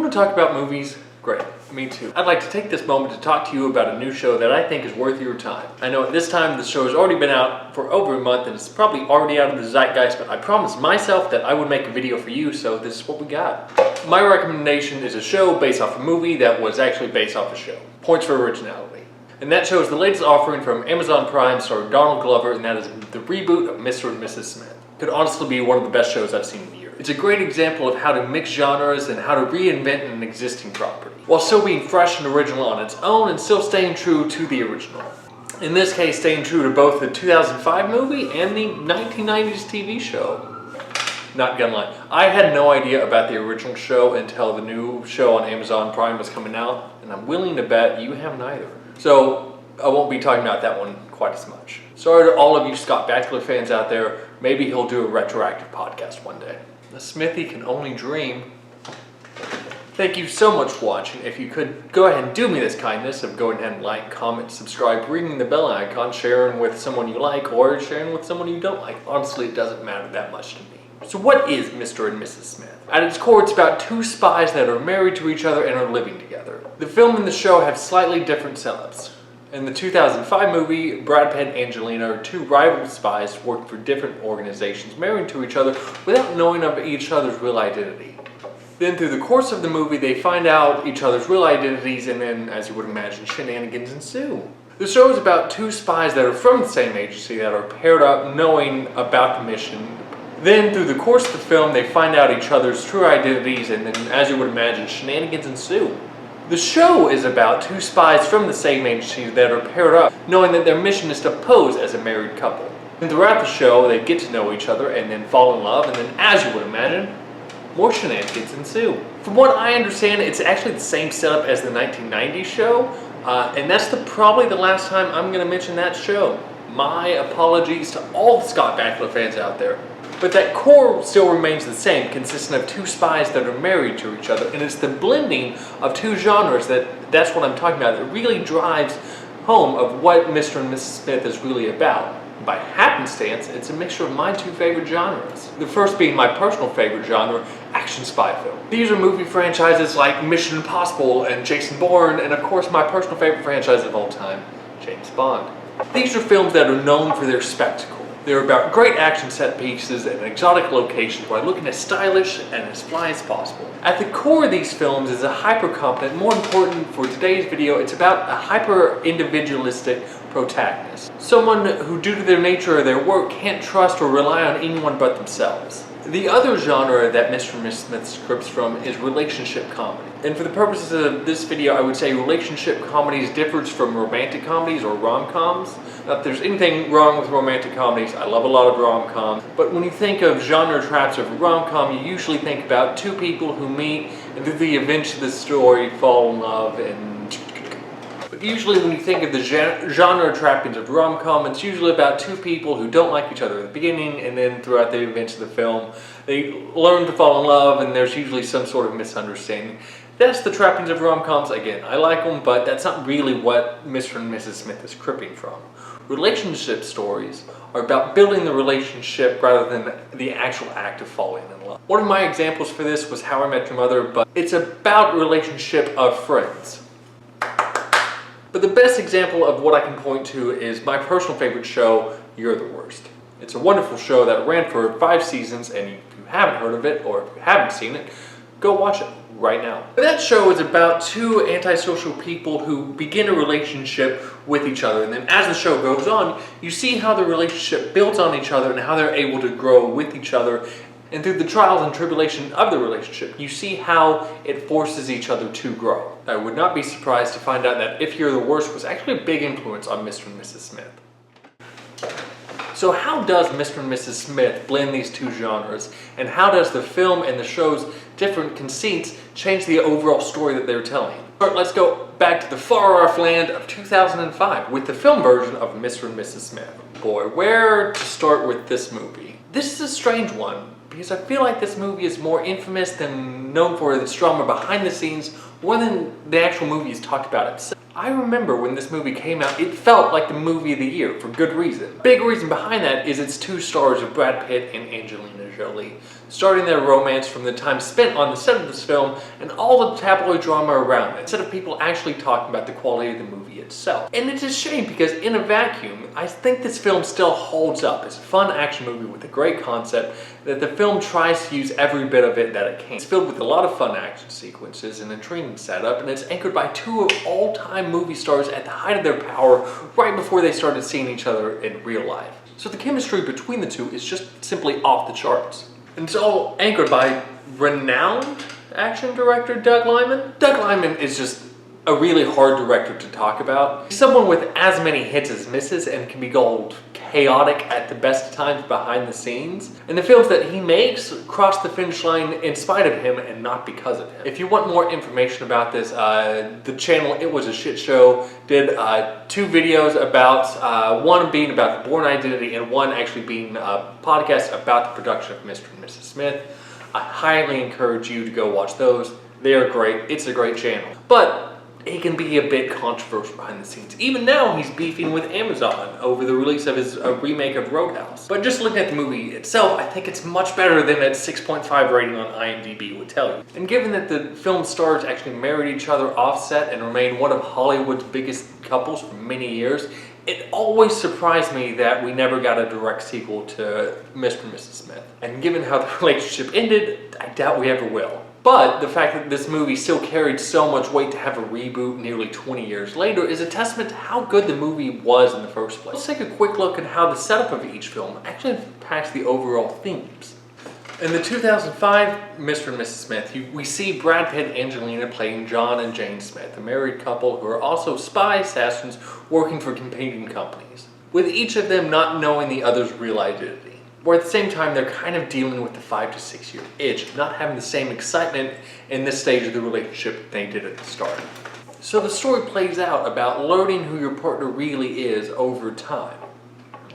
want to talk about movies? Great, me too. I'd like to take this moment to talk to you about a new show that I think is worth your time. I know at this time the show has already been out for over a month and it's probably already out of the zeitgeist, but I promised myself that I would make a video for you, so this is what we got. My recommendation is a show based off a movie that was actually based off a show. Points for originality. And that show is the latest offering from Amazon Prime starring Donald Glover, and that is the reboot of Mr. and Mrs. Smith. Could honestly be one of the best shows I've seen in years. It's a great example of how to mix genres and how to reinvent an existing property, while still being fresh and original on its own and still staying true to the original. In this case, staying true to both the 2005 movie and the 1990s TV show. Not gonna lie, I had no idea about the original show until the new show on Amazon Prime was coming out, and I'm willing to bet you haven't either. So I won't be talking about that one quite as much. Sorry to all of you Scott Bakula fans out there, maybe he'll do a retroactive podcast one day. A Smithy can only dream. Thank you so much for watching. If you could go ahead and do me this kindness of going ahead and like, comment, subscribe, ringing the bell icon, sharing with someone you like, or sharing with someone you don't like. Honestly, it doesn't matter that much to me. So what is Mr. and Mrs. Smith? At its core, it's about two spies that are married to each other and are living together. The film and the show have slightly different setups. In the 2005 movie, Brad Pitt and Angelina are two rival spies working for different organizations, married to each other without knowing of each other's real identity. Then through the course of the movie, they find out each other's real identities, and then, as you would imagine, shenanigans ensue. The show is about two spies that are from the same agency that are paired up knowing about the mission. Then through the course of the film, they find out each other's true identities, and then, as you would imagine, shenanigans ensue. The show is about two spies from the same agency that are paired up, knowing that their mission is to pose as a married couple. And throughout the show, they get to know each other and then fall in love, and then, as you would imagine, more shenanigans ensue. From what I understand, it's actually the same setup as the 1990s show, and that's probably the last time I'm going to mention that show. My apologies to all the Scott Bakula fans out there. But that core still remains the same, consisting of two spies that are married to each other. And it's the blending of two genres that's what I'm talking about. That really drives home of what Mr. and Mrs. Smith is really about. By happenstance, it's a mixture of my two favorite genres. The first being my personal favorite genre, action spy film. These are movie franchises like Mission Impossible and Jason Bourne, and of course my personal favorite franchise of all time, James Bond. These are films that are known for their spectacle. They're about great action set pieces and exotic locations while looking as stylish and as fly as possible. At the core of these films is a hyper-competent, more important for today's video, it's about a hyper-individualistic protagonist. Someone who, due to their nature of their work, can't trust or rely on anyone but themselves. The other genre that Mr. and Mrs. Smith scripts from is relationship comedy. And for the purposes of this video, I would say relationship comedies differs from romantic comedies or rom-coms. Not that there's anything wrong with romantic comedies, I love a lot of rom-coms, but when you think of genre traps of a rom-com, you usually think about two people who meet and through the events of the story fall in love and... But usually when you think of the genre trappings of rom-com, it's usually about two people who don't like each other at the beginning, and then throughout the events of the film, they learn to fall in love and there's usually some sort of misunderstanding. That's the trappings of rom-coms. Again, I like them, but that's not really what Mr. and Mrs. Smith is cribbing from. Relationship stories are about building the relationship rather than the actual act of falling in love. One of my examples for this was How I Met Your Mother, but it's about relationship of friends. But the best example of what I can point to is my personal favorite show, You're the Worst. It's a wonderful show that ran for 5 seasons, and if you haven't heard of it, or if you haven't seen it, go watch it right now. That show is about two antisocial people who begin a relationship with each other, and then as the show goes on, you see how the relationship builds on each other and how they're able to grow with each other. And through the trials and tribulation of the relationship, you see how it forces each other to grow. I would not be surprised to find out that If You're the Worst was actually a big influence on Mr. and Mrs. Smith. So how does Mr. and Mrs. Smith blend these two genres, and how does the film and the show's different conceits change the overall story that they're telling? Let's go back to the far-off land of 2005 with the film version of Mr. and Mrs. Smith. Boy, where to start with this movie? This is a strange one, because I feel like this movie is more infamous than known for its drama behind the scenes, more than the actual movie is talked about itself. I remember when this movie came out, it felt like the movie of the year for good reason. Big reason behind that is its two stars of Brad Pitt and Angelina Jolie, starting their romance from the time spent on the set of this film and all the tabloid drama around it, instead of people actually talking about the quality of the movie itself. And it's a shame because in a vacuum, I think this film still holds up. It's a fun action movie with a great concept that the film tries to use every bit of it that it can. It's filled with a lot of fun action sequences and a training setup, and it's anchored by two of all-time movie stars at the height of their power right before they started seeing each other in real life. So the chemistry between the two is just simply off the charts. And it's all anchored by renowned action director Doug Liman. Doug Liman is just a really hard director to talk about. He's someone with as many hits as misses and can be called chaotic at the best times behind the scenes. And the films that he makes cross the finish line in spite of him and not because of him. If you want more information about this, the channel It Was a Shit Show did 2 videos about, one being about the Bourne Identity and one actually being a podcast about the production of Mr. and Mrs. Smith. I highly encourage you to go watch those. They are great. It's a great channel. But he can be a bit controversial behind the scenes. Even now, he's beefing with Amazon over the release of his remake of Roadhouse. But just looking at the movie itself, I think it's much better than that 6.5 rating on IMDb would tell you. And given that the film stars actually married each other off-set and remained one of Hollywood's biggest couples for many years, it always surprised me that we never got a direct sequel to Mr. and Mrs. Smith. And given how the relationship ended, I doubt we ever will. But the fact that this movie still carried so much weight to have a reboot nearly 20 years later is a testament to how good the movie was in the first place. Let's take a quick look at how the setup of each film actually impacts the overall themes. In the 2005 Mr. and Mrs. Smith, we see Brad Pitt and Angelina playing John and Jane Smith, a married couple who are also spy assassins working for competing companies, with each of them not knowing the other's real identity. Where at the same time, they're kind of dealing with the 5 to 6 year itch, not having the same excitement in this stage of the relationship they did at the start. So the story plays out about learning who your partner really is over time,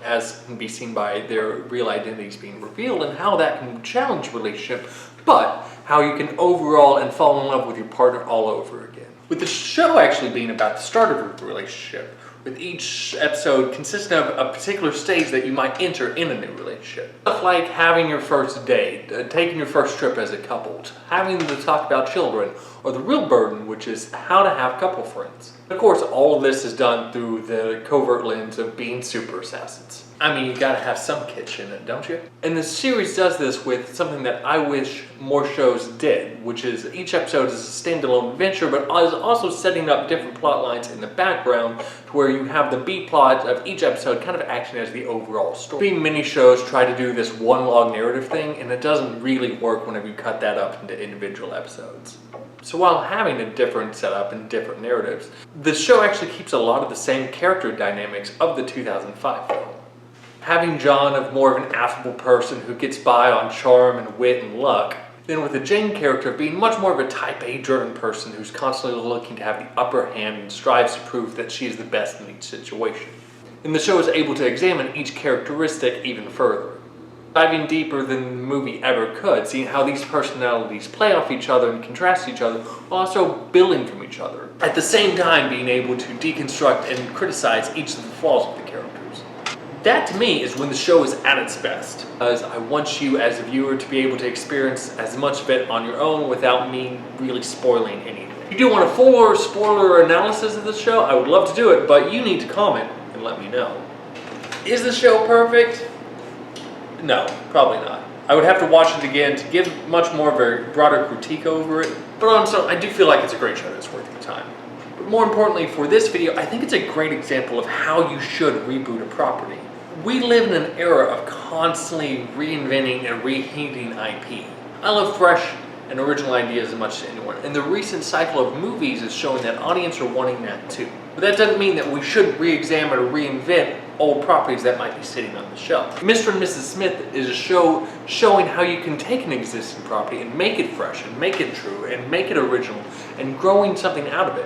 as can be seen by their real identities being revealed and how that can challenge a relationship, but how you can overall and fall in love with your partner all over again. With the show actually being about the start of a relationship, with each episode consisting of a particular stage that you might enter in a new relationship. Stuff like having your first date, taking your first trip as a couple, having to talk about children, or the real burden, which is how to have couple friends. Of course, all of this is done through the covert lens of being super assassins. I mean, you gotta have some kitsch in it, don't you? And the series does this with something that I wish more shows did, which is each episode is a standalone adventure, but is also setting up different plot lines in the background to where you have the B plot of each episode kind of acting as the overall story. Many shows try to do this one long narrative thing, and it doesn't really work whenever you cut that up into individual episodes. So while having a different setup and different narratives, the show actually keeps a lot of the same character dynamics of the 2005 film. Having John of more of an affable person who gets by on charm and wit and luck, then with the Jane character being much more of a type A driven person who's constantly looking to have the upper hand and strives to prove that she is the best in each situation. And the show is able to examine each characteristic even further, diving deeper than the movie ever could, seeing how these personalities play off each other and contrast each other, while also building from each other. At the same time being able to deconstruct and criticize each of the flaws of the characters. That to me is when the show is at its best, because I want you as a viewer to be able to experience as much of it on your own without me really spoiling anything. If you do want a fuller spoiler analysis of the show, I would love to do it, but you need to comment and let me know. Is the show perfect? No, probably not. I would have to watch it again to give much more of a broader critique over it, but I do feel like it's a great show that's worth your time. But more importantly for this video, I think it's a great example of how you should reboot a property. We live in an era of constantly reinventing and reheating IP. I love fresh and original ideas as much as anyone, and the recent cycle of movies is showing that audience are wanting that too. But that doesn't mean that we should re-examine or reinvent old properties that might be sitting on the shelf. Mr. and Mrs. Smith is a show showing how you can take an existing property and make it fresh and make it true and make it original and growing something out of it,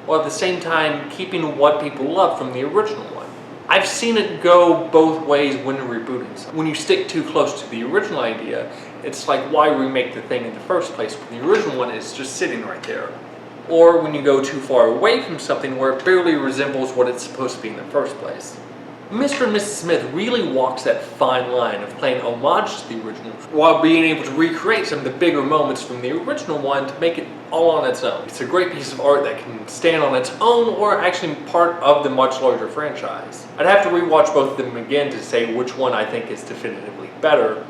while at the same time keeping what people love from the original one. I've seen it go both ways when rebooting something. When you stick too close to the original idea, it's like, why remake the thing in the first place when the original one is just sitting right there? or when you go too far away from something where it barely resembles what it's supposed to be in the first place. Mr. and Mrs. Smith really walks that fine line of playing homage to the original while being able to recreate some of the bigger moments from the original one to make it all on its own. It's a great piece of art that can stand on its own or actually part of the much larger franchise. I'd have to rewatch both of them again to say which one I think is definitively better.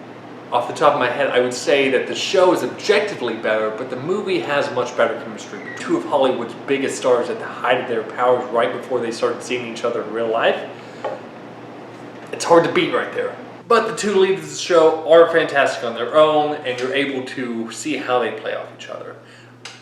Off the top of my head, I would say that the show is objectively better, but the movie has much better chemistry. Two of Hollywood's biggest stars at the height of their powers right before they started seeing each other in real life. It's hard to beat right there. But the two leads of the show are fantastic on their own, and you're able to see how they play off each other.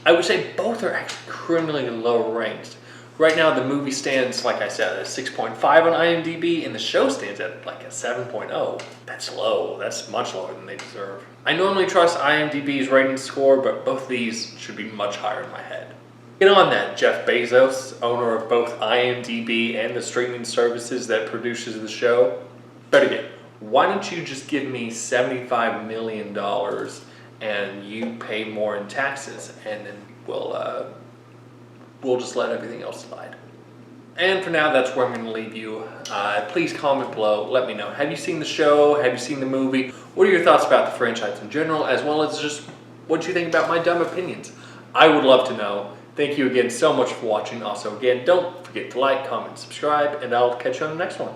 I would say both are actually criminally low ranked. Right now the movie stands, like I said, at a 6.5 on IMDb, and the show stands at like a 7.0. That's low. That's much lower than they deserve. I normally trust IMDb's rating score, but both of these should be much higher in my head. Get on that, Jeff Bezos, owner of both IMDb and the streaming services that produces the show. Better yet, why don't you just give me $75 million and you pay more in taxes, and then we'll just let everything else slide. And for now, that's where I'm going to leave you. Please comment below. Let me know. Have you seen the show? Have you seen the movie? What are your thoughts about the franchise in general, as well as just what you think about my dumb opinions? I would love to know. Thank you again so much for watching. Also, again, don't forget to like, comment, subscribe, and I'll catch you on the next one.